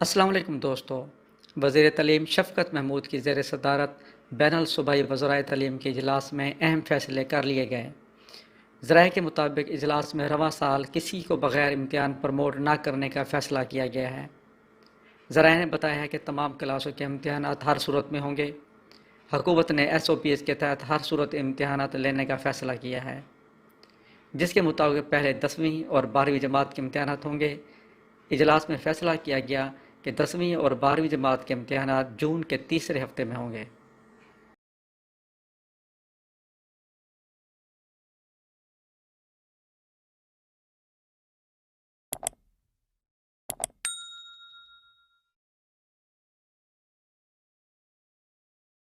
अस्सलाम वालेकुम दोस्तों। वज़ीर तालीम शफ़क़त महमूद की ज़ेर सदारत बैनुल सूबाई वज़राए तालीम के इजलास में अहम फ़ैसले कर लिए गए। ज़राए के मुताबिक इजलास में रवां साल किसी को बग़ैर इम्तिहान प्रमोट न करने का फ़ैसला किया गया है। ज़राए ने बताया है कि तमाम क्लासों के इम्तिहानात हर सूरत में होंगे। हुकूमत ने SOPs के तहत हर सूरत इम्तिहानात लेने का फ़ैसला किया है, जिसके मुताबिक पहले 10वीं और 12वीं जमात के इम्तिहानात होंगे। इजलास में फ़ैसला किया गया कि 10वीं और 12वीं जमात के इम्तिहानात जून के तीसरे हफ्ते में होंगे।